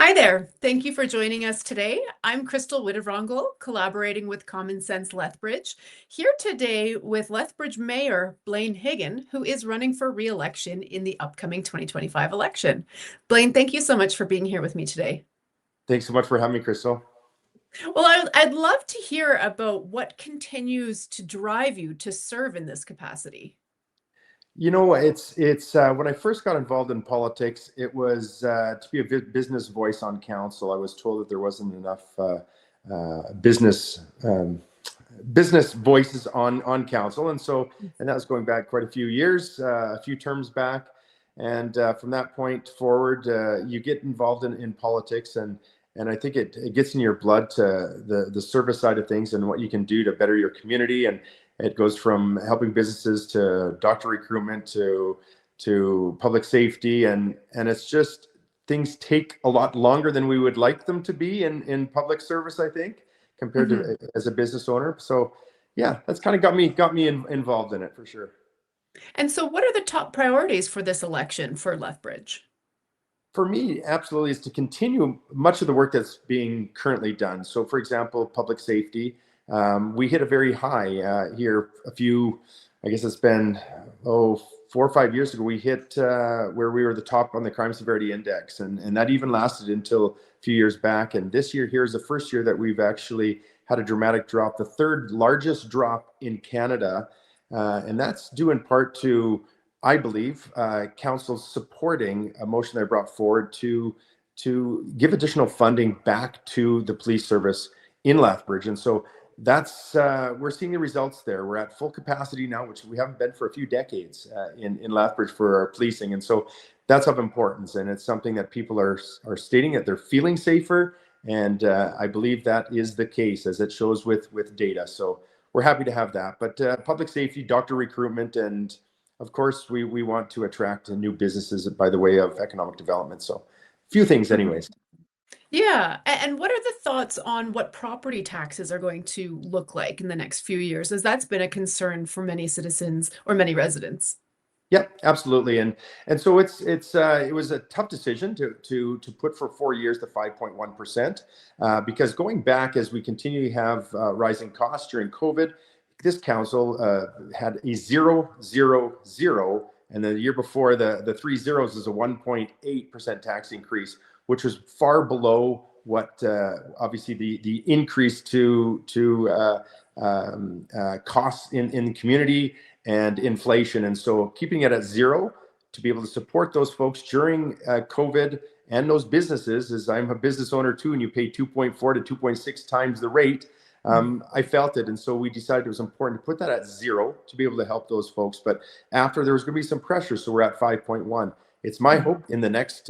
Hi there. Thank you for joining us today. I'm Crystal Wittevrongle, collaborating with Common Sense Lethbridge, here today with Lethbridge Mayor Blaine Hyggen, who is running for re-election in the upcoming 2025 election. Blaine, thank you so much for being here with me today. Thanks so much for having me, Crystal. Well, I'd love to hear about what continues to drive you to serve in this capacity. It's when I first got involved in politics, it was to be a business voice on council. I was told that there wasn't enough business business voices on council, and that was going back quite a few years, a few terms back, and from that point forward, you get involved in politics, and I think it gets in your blood to the service side of things and what you can do to better your community. And it goes from helping businesses to doctor recruitment to public safety, and it's just things take a lot longer than we would like them to be in public service, I think, compared to as a business owner. So yeah, that's kind of got me involved in it for sure. And so, what are the top priorities for this election for Lethbridge? For me, absolutely, is to continue much of the work that's being currently done. So, for example, public safety, we hit a very high here I guess it's been, 4 or 5 years ago, we hit where we were the top on the crime severity index. And that even lasted until a few years back. And this year, here's the first year that we've actually had a dramatic drop, the third largest drop in Canada. And that's due in part to, I believe, council supporting a motion that I brought forward to give additional funding back to the police service in Lethbridge. And so that's we're seeing the results there. We're at full capacity now, which we haven't been for a few decades in Lethbridge for our policing. And so that's of importance. And it's something that people are stating that they're feeling safer. And I believe that is the case, as it shows with data. So we're happy to have that. But public safety, doctor recruitment, and of course, we want to attract new businesses by the way of economic development. So a few things anyways. Yeah. And what are the thoughts on what property taxes are going to look like in the next few years, as that's been a concern for many citizens or many residents? Yeah, absolutely. And so it was a tough decision to put for 4 years the 5.1%, because going back as we continue to have rising costs during COVID, this council had a 0.00, and the year before the three zeros is a 1.8% tax increase, which was far below what obviously the increase to costs in the community and inflation. And so keeping it at zero to be able to support those folks during COVID and those businesses, as I'm a business owner too, and you pay 2.4 to 2.6 times the rate, I felt it. And so we decided it was important to put that at zero to be able to help those folks. But after, there was going to be some pressure, so we're at 5.1. It's my hope in the next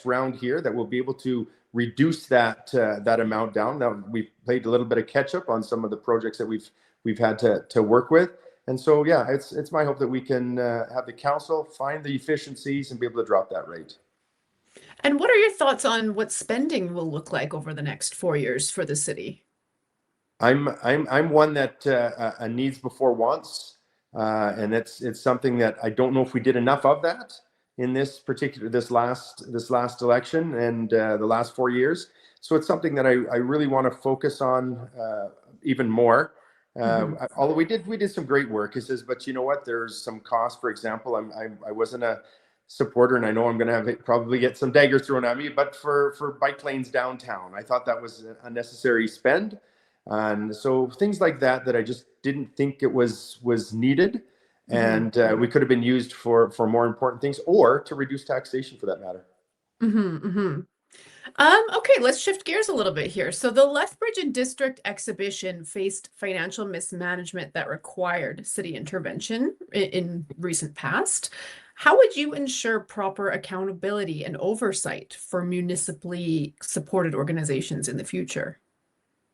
round here that we'll be able to reduce that amount down. Now, we've played a little bit of catch up on some of the projects that we've had to work with. And so, yeah, it's my hope that we can have the council find the efficiencies and be able to drop that rate. And what are your thoughts on what spending will look like over the next 4 years for the city? I'm one that needs before wants, and it's something that I don't know if we did enough of that in this last election and the last 4 years. So it's something that I really want to focus on even more. Although we did some great work, he says, but you know what? There's some cost. For example, I wasn't a supporter, and I know I'm going to probably get some daggers thrown at me, but for bike lanes downtown, I thought that was an unnecessary spend. And so things like that I just didn't think it was needed, and we could have been used for more important things, or to reduce taxation for that matter. Okay, let's shift gears a little bit here. So the Lethbridge and District exhibition faced financial mismanagement that required city intervention in recent past. How would you ensure proper accountability and oversight for municipally supported organizations in the future?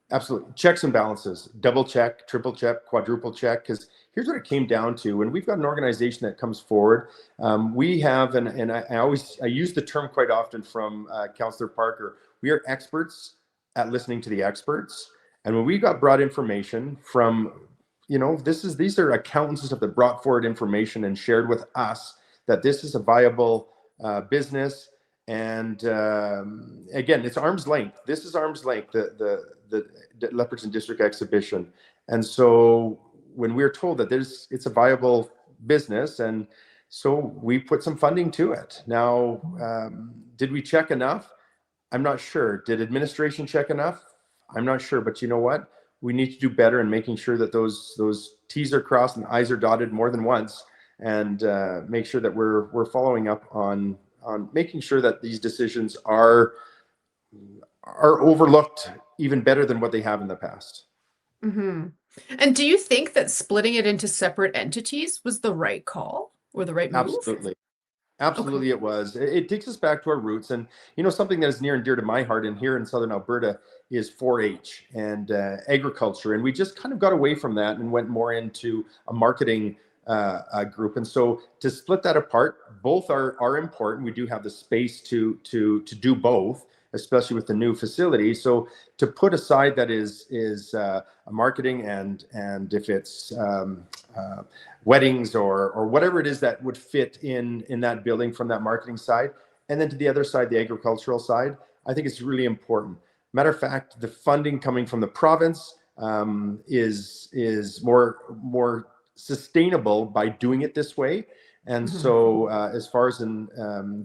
Absolutely. Checks and balances, double check, triple check, quadruple check, because here's what it came down to. When we've got an organization that comes forward, we have, and I use the term quite often from Councillor Parker, we are experts at listening to the experts. And when we got brought information from, these are accountants and stuff that brought forward information and shared with us that this is a viable business, And again, it's arm's length. This is arm's length, the Lethbridge and District exhibition. And so when we're told that it's a viable business, and so we put some funding to it. Now, did we check enough? I'm not sure. Did administration check enough? I'm not sure. But you know what? We need to do better in making sure that those T's are crossed and I's are dotted more than once, and make sure that we're following up on making sure that these decisions are overlooked even better than what they have in the past. Hmm. And do you think that splitting it into separate entities was the right call or the right move? Absolutely. Okay. Absolutely, it was. It takes us back to our roots, and something that is near and dear to my heart, and here in Southern Alberta, is 4-H and agriculture, and we just kind of got away from that and went more into a marketing group. And so to split that apart, both are important. We do have the space to do both, especially with the new facility. So to put aside that is a marketing, and if it's weddings or whatever it is that would fit in that building from that marketing side, and then to the other side, the agricultural side, I think it's really important. Matter of fact, the funding coming from the province is more sustainable by doing it this way. And Hmm. so as far as in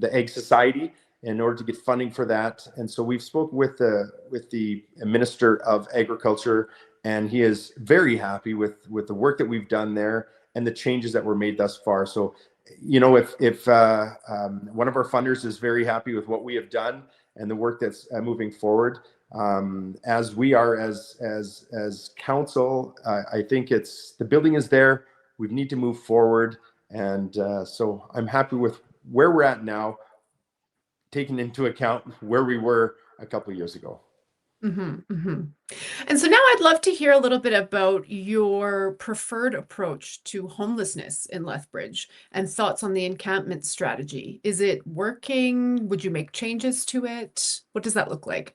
the Egg Society, in order to get funding for that, and so we've spoken with the Minister of Agriculture, and he is very happy with the work that we've done there and the changes that were made thus far. So, if one of our funders is very happy with what we have done and the work that's moving forward, as we are as council, I think the building is there. We need to move forward, and so I'm happy with where we're at now, taking into account where we were a couple of years ago. Hmm. Hmm. And so now I'd love to hear a little bit about your preferred approach to homelessness in Lethbridge and thoughts on the encampment strategy. Is it working? Would you make changes to it? What does that look like?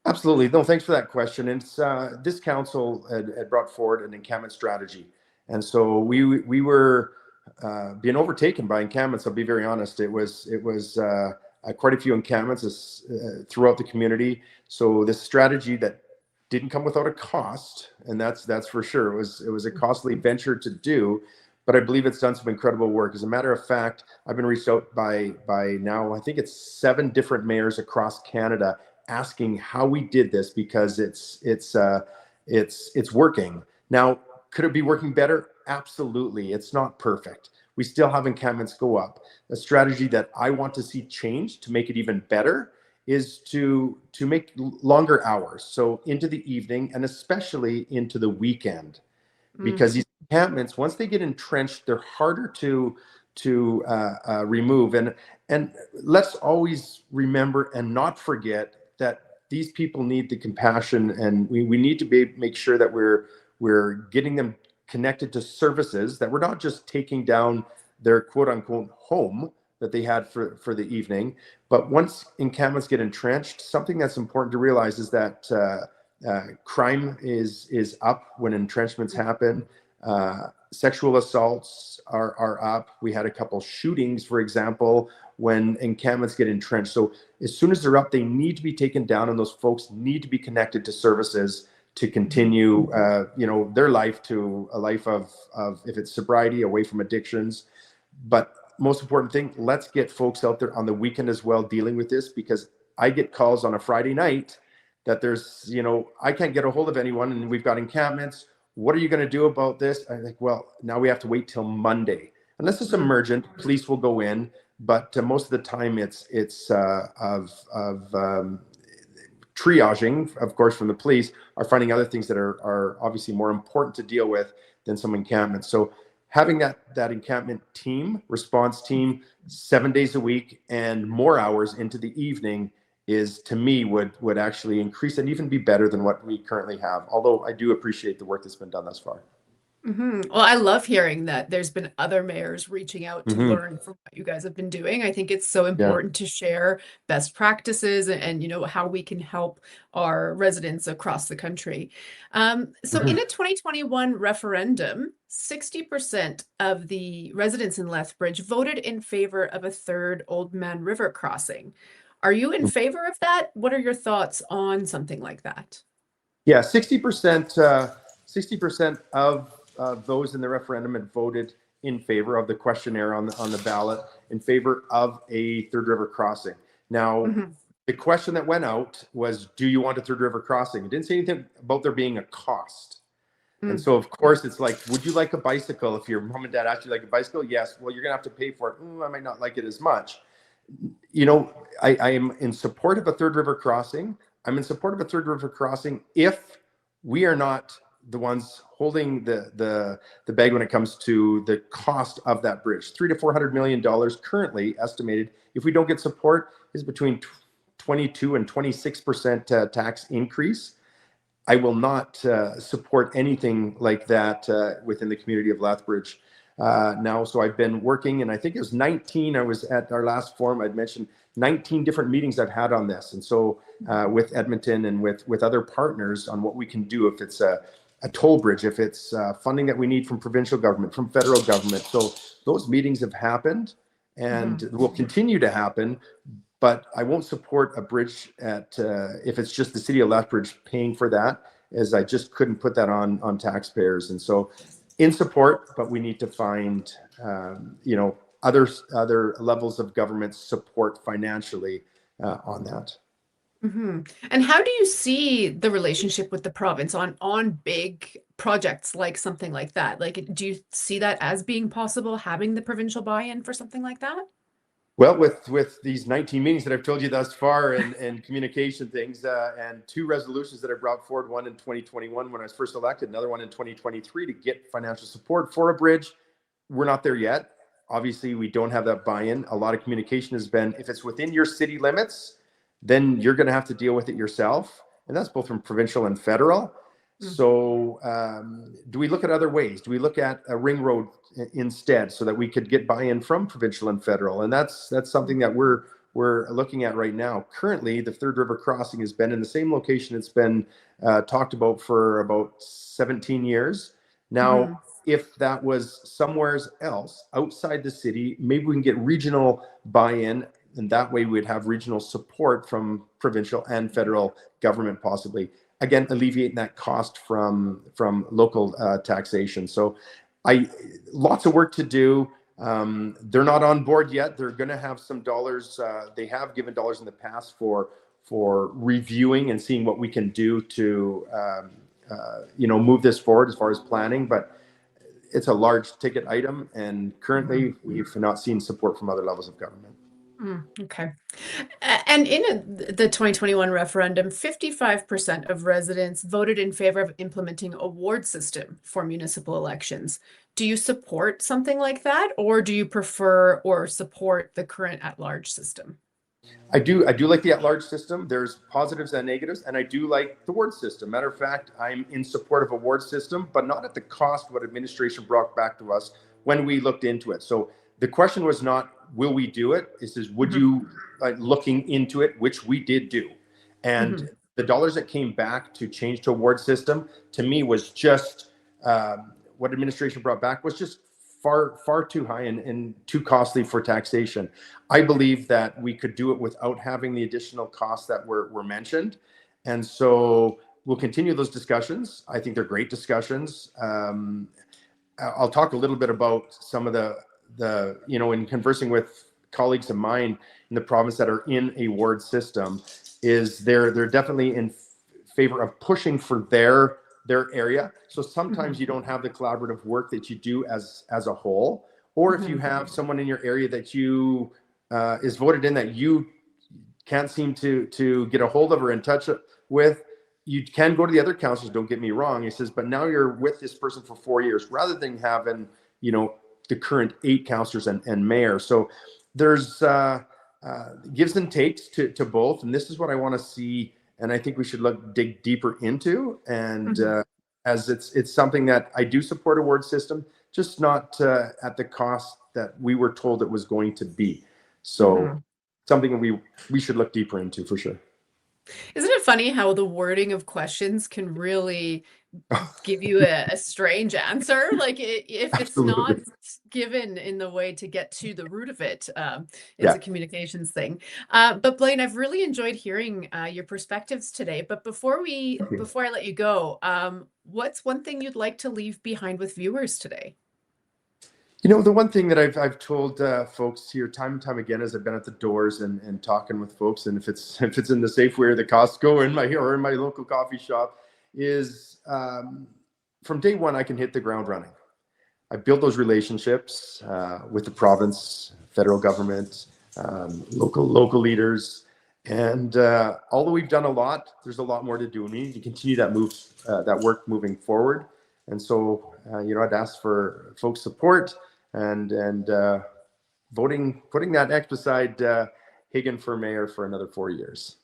Absolutely. No, thanks for that question. And it's, this council had brought forward an encampment strategy. And so we were being overtaken by encampments. I'll be very honest. It was quite a few encampments throughout the community. So this strategy that didn't come without a cost, and that's for sure. It was a costly venture to do, but I believe it's done some incredible work. As a matter of fact, I've been reached out by now, I think it's 7 different mayors across Canada, asking how we did this, because it's working. Now, could it be working better? Absolutely. It's not perfect. We still have encampments go up. A strategy that I want to see change to make it even better is to make longer hours, so into the evening and especially into the weekend, Mm. because these encampments, once they get entrenched, they're harder to remove. And let's always remember and not forget that these people need the compassion, and we need to make sure that we're getting them connected to services, that we're not just taking down their quote unquote home that they had for the evening. But once encampments get entrenched, something that's important to realize is that crime is up when entrenchments happen. Sexual assaults are up. We had a couple shootings, for example, when encampments get entrenched. So as soon as they're up, they need to be taken down, and those folks need to be connected to services to continue, their life to a life of if it's sobriety, away from addictions. But most important thing, let's get folks out there on the weekend as well dealing with this, because I get calls on a Friday night that there's, I can't get a hold of anyone and we've got encampments. What are you going to do about this? I think, well, now we have to wait till Monday. Unless it's Mm. emergent, police will go in, but most of the time it's of triaging, of course, from the police, are finding other things that are obviously more important to deal with than some encampments. So having that encampment team, response team, 7 days a week and more hours into the evening is, to me, would actually increase and even be better than what we currently have. Although I do appreciate the work that's been done thus far. Well, I love hearing that there's been other mayors reaching out to Hmm. learn from what you guys have been doing. I think it's so Yeah. important to share best practices and how we can help our residents across the country. So in a Mhm. 2021 referendum, 60% of the residents in Lethbridge voted in favor of a third Old Man River crossing. Are you in favor of that? What are your thoughts on something like that? Yeah, 60%, 60% of those in the referendum had voted in favor of the questionnaire on the ballot in favor of a Third River crossing. Now, Mhm. the question that went out was, do you want a Third River crossing? It didn't say anything about there being a cost. And Mm. so, of course, it's like, would you like a bicycle? If your mom and dad asked you like a bicycle, yes. Well, you're gonna have to pay for it. I might not like it as much. You know, I am in support of a Third River crossing. I'm in support of a Third River crossing if we are not the ones holding the bag when it comes to the cost of that bridge. $300 to $400 million currently estimated. If we don't get support, is between 22 and 26% tax increase. I will not support anything like that within the community of Lethbridge now. So I've been working, and I think it was 19. I was at our last forum. I'd mentioned 19 different meetings I've had on this, and so with Edmonton and with other partners on what we can do if it's a toll bridge, if it's funding that we need from provincial government, from federal government. So those meetings have happened and Mhm. will continue to happen, but I won't support a bridge at if it's just the city of Lethbridge paying for that, as I just couldn't put that on taxpayers. And so, in support, but we need to find other levels of government support financially on that. And how do you see the relationship with the province on big projects like something like that? Like, do you see that as being possible, having the provincial buy-in for something like that? Well, with these 19 meetings that I've told you thus far, and communication things, and two resolutions that I brought forward, one in 2021 when I was first elected, another one in 2023 to get financial support for a bridge, we're not there yet. Obviously, we don't have that buy-in. A lot of communication has been, if it's within your city limits, then you're going to have to deal with it yourself, and that's both from provincial and federal. Mm. So, do we look at other ways? Do we look at a ring road instead, so that we could get buy-in from provincial and federal? And that's something that we're looking at right now. Currently, the Third River Crossing has been in the same location it's been talked about for about 17 years now. Mhm. If that was somewhere else outside the city, maybe we can get regional buy-in, and that way we'd have regional support from provincial and federal government, possibly, again alleviating that cost from local taxation. So I lots of work to do. They're not on board yet. They're going to have some dollars. They have given dollars in the past for reviewing and seeing what we can do to move this forward as far as planning. But it's a large ticket item, and currently we've not seen support from other levels of government. Okay. And in the 2021 referendum, 55% of residents voted in favor of implementing a ward system for municipal elections. Do you support something like that, or do you prefer or support the current at-large system? I do like the at-large system. There's positives and negatives, and I do like the ward system. Matter of fact, I'm in support of a ward system, but not at the cost what administration brought back to us when we looked into it. So the question was not, will we do it? It says, would Mhm. you, looking into it, which we did do. And Mhm. the dollars that came back to change to a ward system, to me, was just what administration brought back was just far too high and too costly for taxation. I believe that we could do it without having the additional costs that were mentioned. And so we'll continue those discussions. I think they're great discussions. I'll talk a little bit about some of in conversing with colleagues of mine in the province that are in a ward system, is they're definitely in favor of pushing for their area. So sometimes Mhm. you don't have the collaborative work that you do as a whole, or if you Mhm. have someone in your area that you is voted in that you can't seem to get a hold of or in touch with, you can go to the other councils. Don't get me wrong. He says, but now you're with this person for 4 years rather than having the current 8 councillors and mayor. So there's gives and takes to both, and this is what I want to see, and I think we should dig deeper into. And Mhm. as it's something that I do support a ward system, just not at the cost that we were told it was going to be. So Mhm. something we should look deeper into for sure. Isn't it funny how the wording of questions can really give you a strange answer? Like if it's not Absolutely. given in the way to get to the root of it, it's Yeah. a communications thing. But Blaine, I've really enjoyed hearing your perspectives today. But before I let you go, what's one thing you'd like to leave behind with viewers today? The one thing that I've told folks here time and time again as I've been at the doors and talking with folks, and if it's in the Safeway or the Costco or in my local coffee shop, is from day one I can hit the ground running. I built those relationships with the province, federal government, local leaders, and although we've done a lot, there's a lot more to do. We need to continue that work moving forward. And so, I'd ask for folks' support and voting, putting that next beside Hyggen for mayor for another 4 years.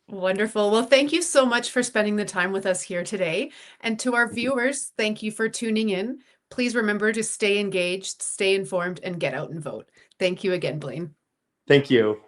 Wonderful. Well, thank you so much for spending the time with us here today. And to our viewers, thank you for tuning in. Please remember to stay engaged, stay informed, and get out and vote. Thank you again, Blaine. Thank you.